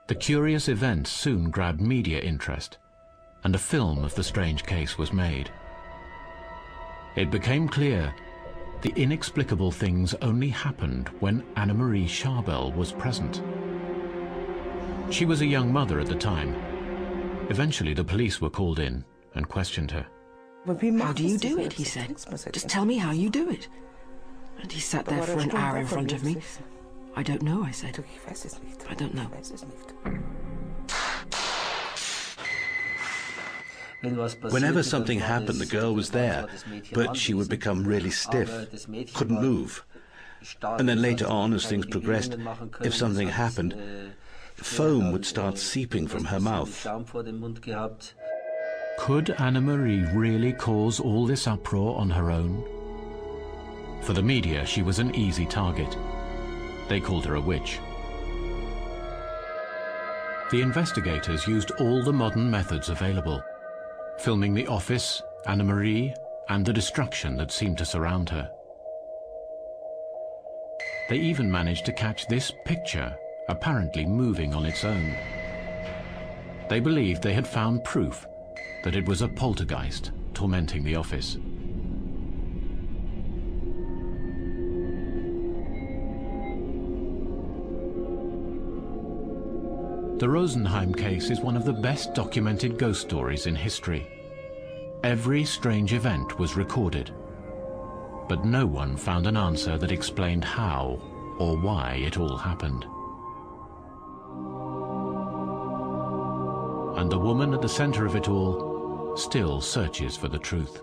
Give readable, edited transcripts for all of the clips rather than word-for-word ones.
The curious events soon grabbed media interest, and a film of the strange case was made. It became clear the inexplicable things only happened when Anna-Marie Charbel was present. She was a young mother at the time. Eventually the police were called in and questioned her. "How do you do it?" he said. "Just tell me how you do it." And he sat there for an hour in front of me. "I don't know," I said. "I don't know." Whenever something happened, the girl was there, but she would become really stiff, couldn't move. And then later on, as things progressed, if something happened, foam would start seeping from her mouth. Could Anna-Marie really cause all this uproar on her own? For the media, she was an easy target. They called her a witch. The investigators used all the modern methods available, filming the office, Anna-Marie, and the destruction that seemed to surround her. They even managed to catch this picture, apparently moving on its own. They believed they had found proof that it was a poltergeist tormenting the office. The Rosenheim case is one of the best documented ghost stories in history. Every strange event was recorded, but no one found an answer that explained how or why it all happened. And the woman at the center of it all still searches for the truth.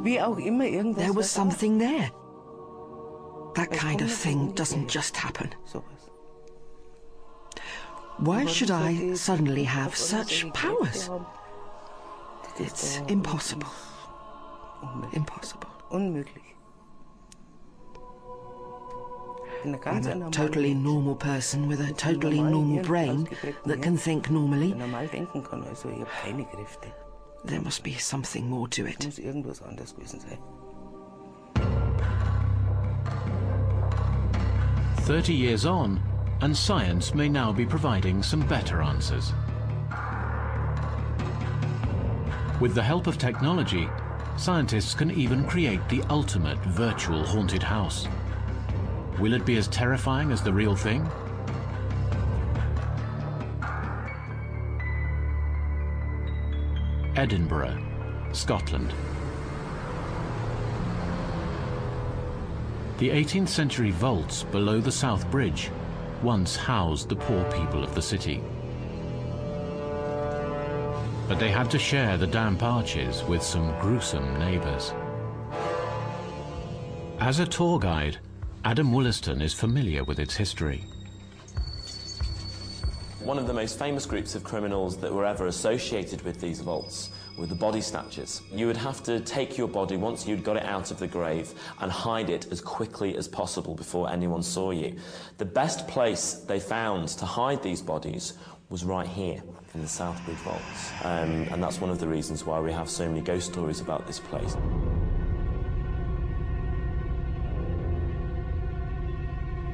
There was something there. That kind of thing doesn't just happen. Why should I suddenly have such powers? It's impossible. Impossible. I'm a totally normal person with a totally normal brain that can think normally. There must be something more to it. 30 years on, and science may now be providing some better answers. With the help of technology, scientists can even create the ultimate virtual haunted house. Will it be as terrifying as the real thing? Edinburgh, Scotland. The 18th century vaults below the South Bridge once housed the poor people of the city. But they had to share the damp arches with some gruesome neighbors. As a tour guide, Adam Wollaston is familiar with its history. One of the most famous groups of criminals that were ever associated with these vaults were the body snatchers. You would have to take your body once you'd got it out of the grave and hide it as quickly as possible before anyone saw you. The best place they found to hide these bodies was right here in the Southbridge vaults. And that's one of the reasons why we have so many ghost stories about this place.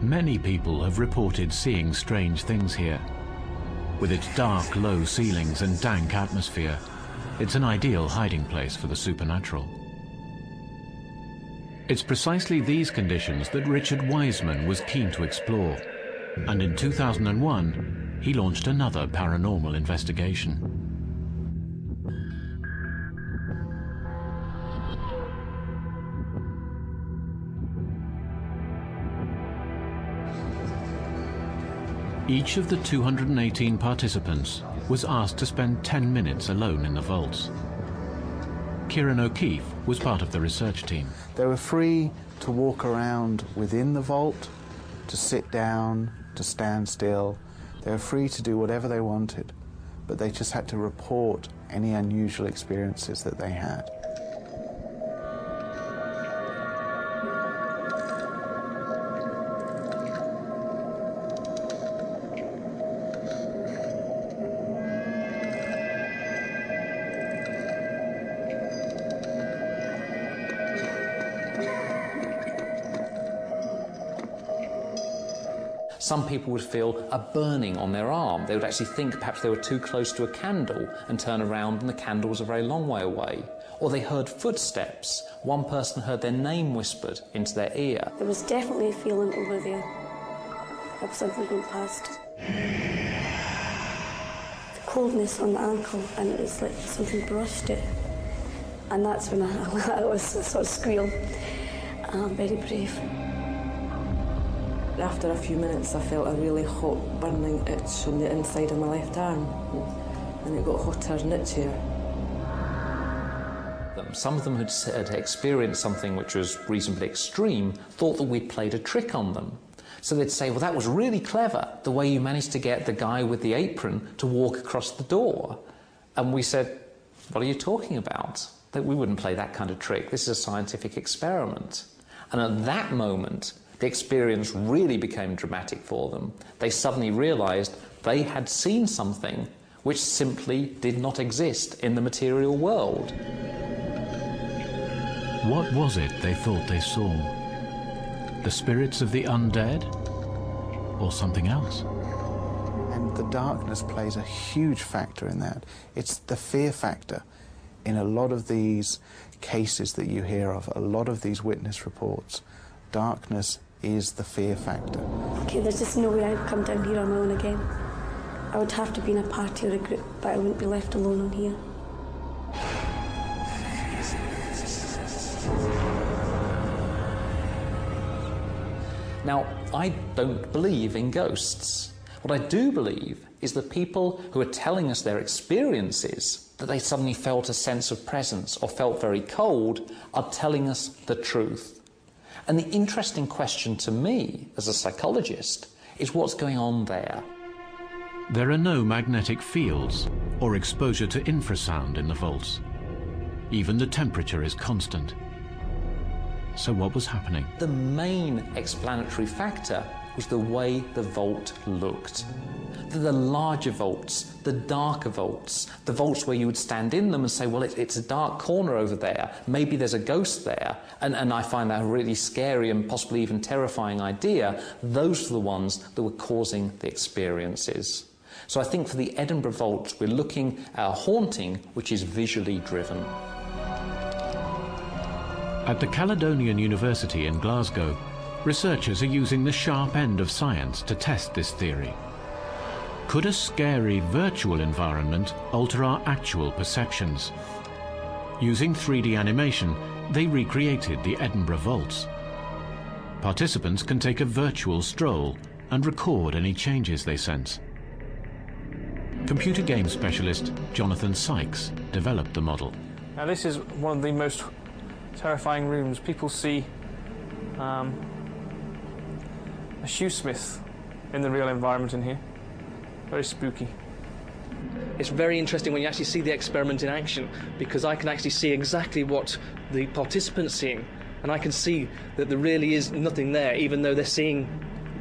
Many people have reported seeing strange things here. With its dark, low ceilings and dank atmosphere, it's an ideal hiding place for the supernatural. It's precisely these conditions that Richard Wiseman was keen to explore, and in 2001, he launched another paranormal investigation. Each of the 218 participants was asked to spend 10 minutes alone in the vaults. Kieran O'Keefe was part of the research team. They were free to walk around within the vault, to sit down, to stand still. They were free to do whatever they wanted, but they just had to report any unusual experiences that they had. Some people would feel a burning on their arm. They would actually think perhaps they were too close to a candle and turn around and the candle was a very long way away. Or they heard footsteps. One person heard their name whispered into their ear. There was definitely a feeling over there of something going past. The coldness on the ankle, and it was like something brushed it. And that's when I was sort of squealed. Very brave. After a few minutes, I felt a really hot burning itch on the inside of my left arm, and it got hotter and itchier. Some of them had experienced something which was reasonably extreme, thought that we'd played a trick on them. So they'd say, well, that was really clever, the way you managed to get the guy with the apron to walk across the door. And we said, what are you talking about? That we wouldn't play that kind of trick. This is a scientific experiment. And at that moment, the experience really became dramatic for them. They suddenly realised they had seen something which simply did not exist in the material world. What was it they thought they saw? The spirits of the undead? Or something else? And the darkness plays a huge factor in that. It's the fear factor. In a lot of these cases that you hear of, a lot of these witness reports, darkness is the fear factor. Okay, there's just no way I'd come down here on my own again. I would have to be in a party or a group, but I wouldn't be left alone on here. Now, I don't believe in ghosts. What I do believe is that people who are telling us their experiences, that they suddenly felt a sense of presence or felt very cold, are telling us the truth. And the interesting question to me, as a psychologist, is what's going on there. There are no magnetic fields or exposure to infrasound in the vaults. Even the temperature is constant. So what was happening? The main explanatory factor was the way the vault looked. The larger vaults, the darker vaults, the vaults where you would stand in them and say, well, it's a dark corner over there, maybe there's a ghost there, and I find that a really scary and possibly even terrifying idea. Those are the ones that were causing the experiences. So I think for the Edinburgh vaults, we're looking at a haunting which is visually driven. At the Caledonian University in Glasgow, researchers are using the sharp end of science to test this theory. Could a scary virtual environment alter our actual perceptions? Using 3D animation, they recreated the Edinburgh vaults. Participants can take a virtual stroll and record any changes they sense. Computer game specialist Jonathan Sykes developed the model. Now this is one of the most terrifying rooms. People see a shoesmith in the real environment in here. Very spooky. It's very interesting when you actually see the experiment in action, because I can actually see exactly what the participants are seeing, and I can see that there really is nothing there, even though they're seeing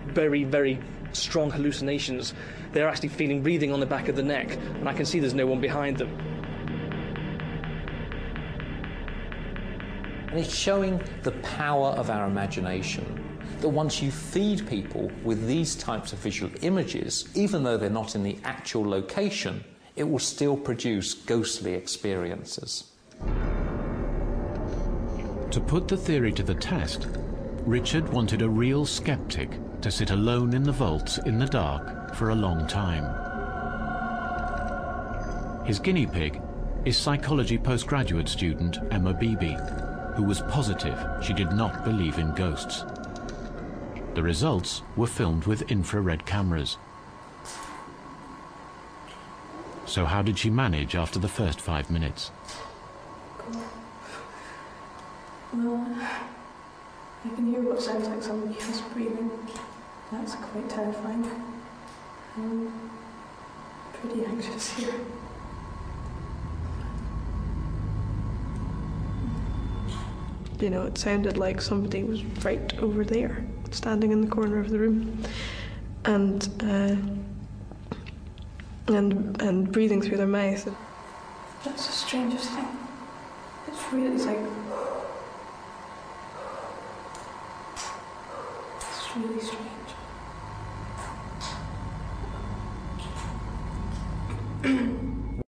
very, very strong hallucinations. They're actually feeling breathing on the back of the neck, and I can see there's no one behind them. And it's showing the power of our imagination, that once you feed people with these types of visual images, even though they're not in the actual location, it will still produce ghostly experiences. To put the theory to the test, Richard wanted a real skeptic to sit alone in the vaults in the dark for a long time. His guinea pig is psychology postgraduate student Emma Beebe, who was positive she did not believe in ghosts. The results were filmed with infrared cameras. So how did she manage after the first 5 minutes? Well, I can hear what sounds like somebody else breathing. That's quite terrifying. I'm pretty anxious here. You know, it sounded like somebody was right over there, standing in the corner of the room, and breathing through their mouth. That's the strangest thing. It's really, it's really strange.